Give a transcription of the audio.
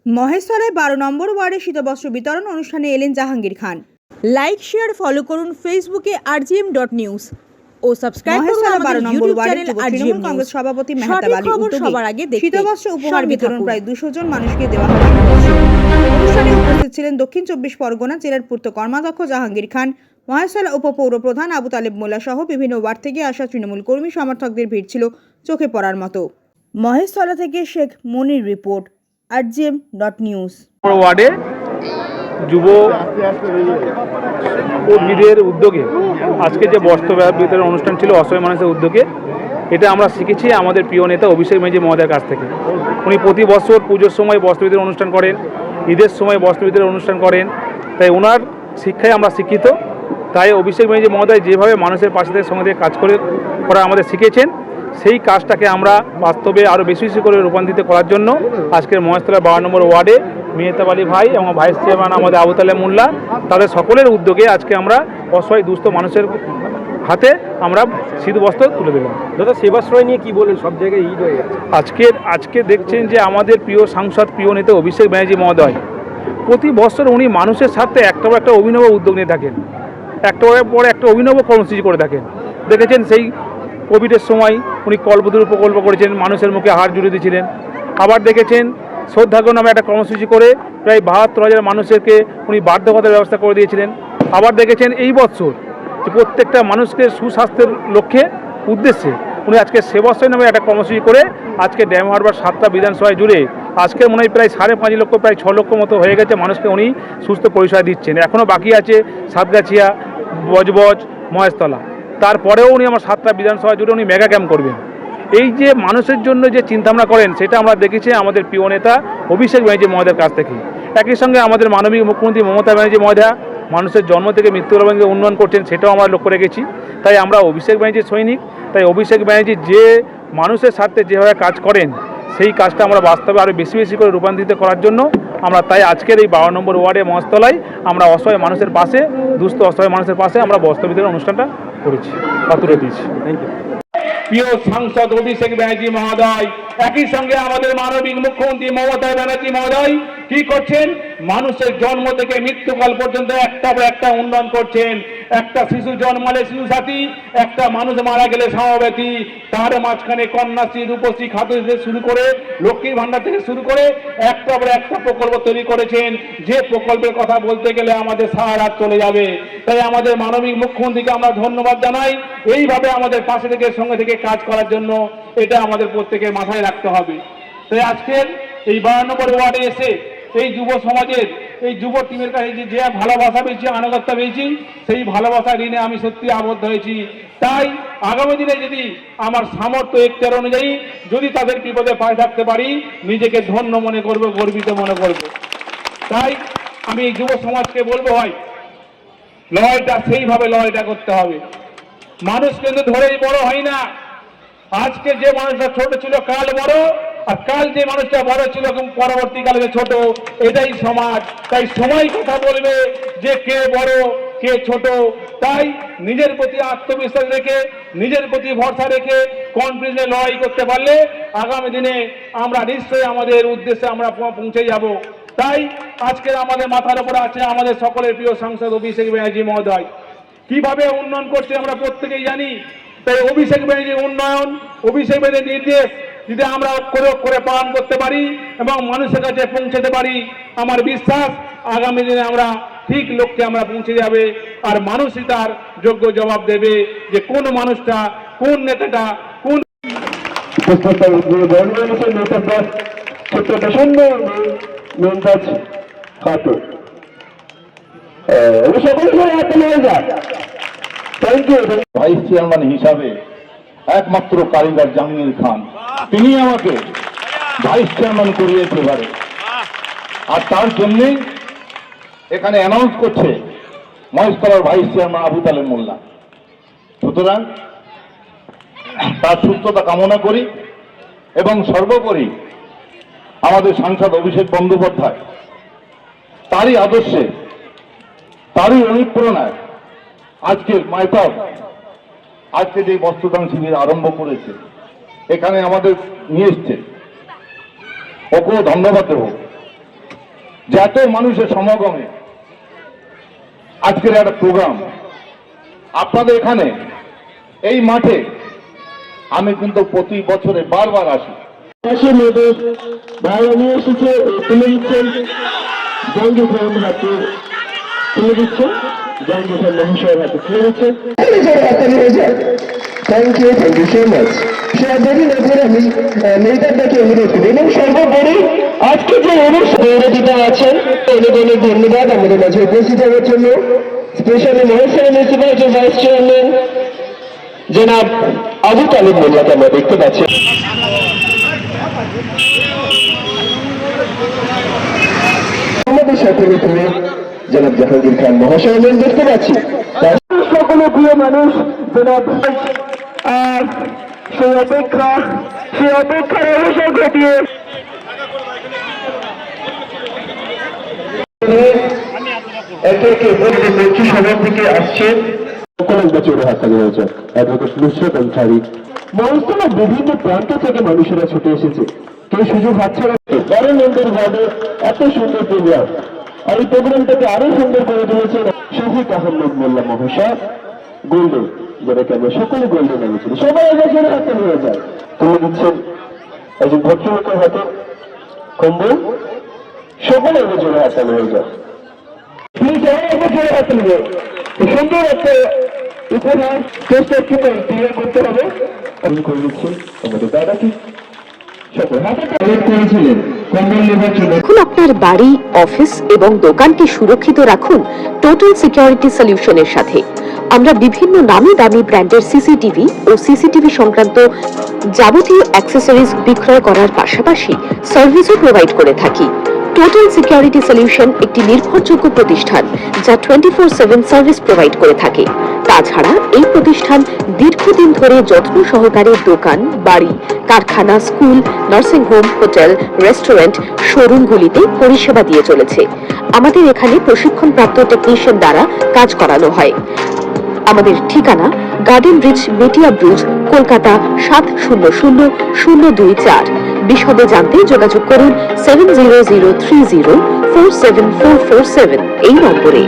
মহেশতলায় 12 নম্বর ওয়ার্ডে শীতবস্ত্র বিতরণ অনুষ্ঠানে এলেন জাহাঙ্গীর খান। লাইক শেয়ার ফলো করুন ফেসবুকে rgm.news ও সাবস্ক্রাইব করুন আমাদের 12 নম্বর ওয়ার্ডের তৃণমূল কংগ্রেস সভাপতি মেহতাব আলী উদ্যোগে শীতবস্ত্র উপহার বিতরণ প্রায় 200 জন মানুষকে দেওয়া হয়। অনুষ্ঠানে উপস্থিত ছিলেন দক্ষিণ 24 পরগনা জেলার পূর্ত কর্মাধ্যক্ষ জাহাঙ্গীর খান, মহেশতলা উপপৌর প্রধান আবু তালেব মোল্লা সহ বিভিন্ন ওয়ার্ড থেকে আসা তৃণমূল কর্মী সমর্থকদের ভিড় ছিল চোখে পড়ার মতো। মহেশতলা থেকে শেখ মনির রিপোর্ট, rgm.news। ওয়ার্ডে যুব কর্মীদের উদ্যোগে আজকে যে বস্ত্র বিতরণ অনুষ্ঠান ছিল অসহায় মানুষের উদ্যোগে, এটা আমরা শিখেছি আমাদের প্রিয় নেতা অভিষেক ব্যানার্জি মহোদয়ের কাছ থেকে। উনি প্রতি বছর পুজোর সময় বস্ত্র বিতরণ অনুষ্ঠান করেন, ঈদের সময় বস্ত্র বিতরণ অনুষ্ঠান করেন, তাই ওনার শিক্ষায় আমরা শিক্ষিত। তাই অভিষেক ব্যানার্জি মহোদয় যেভাবে মানুষের পাশে থেকে সঙ্গে কাজ করা আমাদের শিখেছেন, সেই কাজটাকে আমরা বাস্তবে আরও বেশি বেশি করে রূপান্তরিত করার জন্য আজকের মহেশতলা 12 নম্বর ওয়ার্ডে মেহতাব আলী ভাই এবং ভাইস চেয়ারম্যান আমাদের আবু তালেব মোল্লা, তাদের সকলের উদ্যোগে আজকে আমরা অসহায় দুস্থ মানুষের হাতে আমরা শীতবস্ত্র তুলে দিলাম। দাদা, সেবাশ্রয় নিয়ে কি বলেন? সব জায়গায় ঈদ হয়ে যাচ্ছে। আজকে দেখছেন যে আমাদের প্রিয় সাংসদ, প্রিয় নেতা অভিষেক ব্যানার্জি মহোদয় প্রতি বছর উনি মানুষের স্বার্থে একটা অভিনব উদ্যোগ নিয়ে থাকেন, একটার পর একটা অভিনব কর্মসূচি করে থাকেন। দেখেছেন সেই কোভিডের সময় উনি কল্পতরু প্রকল্প করেছেন, মানুষের মুখে হার জুড়ে দিয়েছিলেন। আবার দেখেছেন শ্রদ্ধাজ্ঞ নামে একটা কর্মসূচি করে প্রায় 72,000 মানুষকে উনি বার্ধক্যতার ব্যবস্থা করে দিয়েছিলেন। আবার দেখেছেন এই বছর যে প্রত্যেকটা মানুষকে সুস্বাস্থ্যের লক্ষ্যে উদ্দেশ্যে উনি আজকে সেবাশ্রয় নামে একটা কর্মসূচি করে আজকে ড্যাম হারবার 7টা বিধানসভায় জুড়ে আজকে মনে হয় প্রায় 5.5 লক্ষ, প্রায় 6 লক্ষ মতো হয়ে গেছে মানুষকে উনি সুস্থ পরিষেবা দিচ্ছেন। এখনও বাকি আছে সাতগাছিয়া, বজবজ, মহেশতলা। তারপরেও উনি আমার 7টা বিধানসভা জুড়ে উনি মেগা ক্যাম্প করবেন। এই যে মানুষের জন্য যে চিন্তাভাবনা করেন, সেটা আমরা দেখেছি আমাদের প্রিয় নেতা অভিষেক ব্যানার্জি মহোদয়ের কাছ থেকে। একই সঙ্গে আমাদের মাননীয় মুখ্যমন্ত্রী মমতা ব্যানার্জি মহোদয়া মানুষের জন্ম থেকে মৃত্যু পর্যন্ত উন্নয়ন করছেন, সেটাও আমরা লক্ষ্য রেখেছি। তাই আমরা অভিষেক ব্যানার্জির সৈনিক। তাই অভিষেক ব্যানার্জি যে মানুষের স্বার্থে যেভাবে কাজ করেন, সেই কাজটা আমরা বাস্তবে আরও বেশি বেশি করে রূপান্তরিত করার জন্য আমরা তাই আজকের এই 12 নম্বর ওয়ার্ডে মহেশতলায় আমরা অসহায় মানুষের পাশে, দুস্থ অসহায় মানুষের পাশে আমরা বস্ত্র বিতরণ অনুষ্ঠানটা করেছি বা তুলে দিয়েছি। Thank you. প্রিয় সাংসদ অভিষেক ব্যানার্জি মহোদয়, একই সঙ্গে আমাদের মাননীয় মুখ্যমন্ত্রী মমতা ব্যানার্জি মহোদয় কি করছেন? মানুষের জন্ম থেকে মৃত্যুকাল পর্যন্ত একটা উন্নয়ন করছেন। একটা শিশু জন্মালে শিশু সাথী, একটা মানুষ মারা গেলে সমবেতী, তার মাঝখানে কন্যাশ্রী, রূপশ্রী, খাদ্য থেকে শুরু করে লক্ষ্মীর ভান্ডার থেকে শুরু করে একটা প্রকল্প তৈরি করেছেন, যে প্রকল্পের কথা বলতে গেলে আমাদের সারা রাত চলে যাবে। তাই আমাদের মাননীয় মুখ্যমন্ত্রীকে আমরা ধন্যবাদ জানাই। এইভাবে আমাদের পাশে থেকে সঙ্গে থেকে কাজ করার জন্য এটা আমাদের প্রত্যেকের মাথায় রাখতে হবে। তাই আজকের এই 12 নম্বর ওয়ার্ডে এসে এই যুব সমাজের, এই যুব টিমের কাছে যে ভালোবাসা পেয়েছি, আনুগত্য পেয়েছি, সেই ভালোবাসা ঋণে আমি সত্যি আবদ্ধ হয়েছি। তাই আগামী দিনে যদি আমার সামর্থ্য এখতিয়ার অনুযায়ী যদি তাদের বিপদে পাশে থাকতে পারি, নিজেকে ধন্য মনে করব, গর্বিত মনে করব। তাই আমি এই যুব সমাজকে বলবো, হয় লড়াইটা সেইভাবে লড়াইটা করতে হবে। মানুষ কিন্তু ধরেই বড় হয় না। আজকে যে মানুষটা ছোট ছিল কাল বড়, আর কাল যে মানুষটা বড় ছিল পরবর্তীকালে ছোট, এটাই সমাজ। তাই সময় কথা বলবে যে কে বড় কে ছোট। তাই নিজের প্রতি আত্মবিশ্বাস রেখে, নিজের প্রতি ভরসা রেখে কনফিডেন্সে লড়াই করতে পারলে আগামী দিনে আমরা নিশ্চয়ই আমাদের উদ্দেশ্যে আমরা পৌঁছে যাব। তাই আজকের আমাদের মাথার উপরে আছে আমাদের সকলের প্রিয় সাংসদ অভিষেক ব্যানার্জি মহোদয়। কিভাবে উন্নয়ন করছে আমরা প্রত্যেকেই জানি। তাই অভিষেক ব্যানার্জির উন্নয়ন, অভিষেক ব্যানার্জির নির্দেশ যদি আমরা অক্ষরে অক্ষরে পালন করতে পারি এবং মানুষের কাছে পৌঁছাতে পারি, আমার বিশ্বাস আগামী দিনে আমরা ঠিক লক্ষ্যে আমরা পৌঁছে যাবে। আর মানুষই তার যোগ্য জবাব দেবে যে কোন মানুষটা, কোন নেতাটা, কোন ভাইস চেয়ারম্যান হিসাবে একমাত্র কারিগর জাহাঙ্গীর খান, তিনি আমাকে ভাইস চেয়ারম্যান করিয়েতে পারে। আর তার জন্যে এখানে অ্যানাউন্স করছে মহেশতলার ভাইস চেয়ারম্যান আবু তালেব মোল্লা। সুতরাং তার সুস্থতা কামনা করি এবং সর্বোপরি আমাদের সাংসদ অভিষেক বন্দ্যোপাধ্যায় তারই আদর্শে, তারই অনুপ্রেরণায় আজকে মেহতাব আজকে যে বস্ত্রদান শিবির আরম্ভ করেছে, এখানে আমাদের নিয়ে এসছে, ওকেও ধন্যবাদ দেব। যে এত মানুষের সমাগমে আজকের একটা প্রোগ্রাম আপনাদের এখানে এই মাঠে আমি কিন্তু প্রতি বছরে বারবার আসি। মেয়েদের বাইরে নিয়ে এসেছে, তুলে দিচ্ছেন জঙ্গি খান হাতে, তুলে দিচ্ছেন জঙ্গি খান মহাশয়ের হাতে তুলে দিচ্ছেন। Thank you so much. সে দেরি না করে আমি মেয়েটাকে অনুরোধ করি এবং সর্বোপরি আজকে যে অনুষ্ঠান আছেন অনেক অনেক ধন্যবাদ আমাদের মাঝে উপস্থিত হওয়ার জন্য। স্পেশালি মহেশখালী মিউনিসিপ্যালিটির ভাইস চেয়ারম্যান জনাব আবু তালিব মোল্লাকে আমরা দেখতে পাচ্ছি। আমাদের সাথে তুমি জনাব জাহাঙ্গীর খান মহাশয় দেখতে পাচ্ছি। সকলে প্রিয় মানুষ জনাব সেই অপেক্ষার অবসর ঘটিয়ে একে একে মন্ত্রী সভা থেকে আসছেন চোরে হাততালি হয়েছে। অ্যাডভোকেট নুসরাত আনসারী মহস্থানের বিভিন্ন প্রান্ত থেকে মানুষেরা ছুটে এসেছে, কেউ সুযোগ হাতছাড়া বরেন্দ্র ওয়ার্ডে এত সুন্দর প্রোগ্রাম, আর এই প্রোগ্রামটাকে আরো সুন্দর করে তুলেছেন শহীদ আহমদ মোল্লা মহাশয় গোল্ডেন, যেটাকে আমরা সকলে গোল্ডেন নামেছিল। সবাই আগে চোরে হাততালি হয়ে যায়, তুলে দিচ্ছেন একজন ভদ্রলোকের হাতে কম্বল, সকলে আগে চোরে হাততালি হয়ে যায়। প্লিজ আগে চোরে হাততালি হয়ে সুন্দর একটা উপহার চেষ্টা ক্লিয়ার করতে হবে। আমি করে দিচ্ছি আমাদের দাদাকে এখন আপনার বাড়ি, অফিস এবং দোকানকে সুরক্ষিত রাখুন টোটাল সিকিউরিটি সলিউশনের সাথে। আমরা বিভিন্ন নামি দামি ব্র্যান্ডের সিসিটিভি ও সিসিটিভি সংক্রান্ত যাবতীয় অ্যাক্সেসরিজ বিক্রয় করার পাশাপাশি সার্ভিসও প্রোভাইড করে থাকি। টোটাল সিকিউরিটি সলিউশন একটি নির্ভরযোগ্য প্রতিষ্ঠান যা 24/7 সার্ভিস প্রোভাইড করে থাকে। তাছাড়া এই প্রতিষ্ঠান দীর্ঘদিন ধরে যত্ন সহকারে দোকান, বাড়ি, কারখানা, school, nursing home, hotel, restaurant, শোরুমগুলিতে পরিষেবা দিয়ে চলেছে। আমাদের এখানে প্রশিক্ষণপ্রাপ্ত টেকনিশিয়ান দ্বারা কাজ করানো হয়। আমাদের ঠিকানা গার্ডেন ব্রিজ, মেটিয়া ব্রিজ, কলকাতা 700024। বিশদে জানতে যোগাযোগ করুন 7003047447 এই নম্বরে।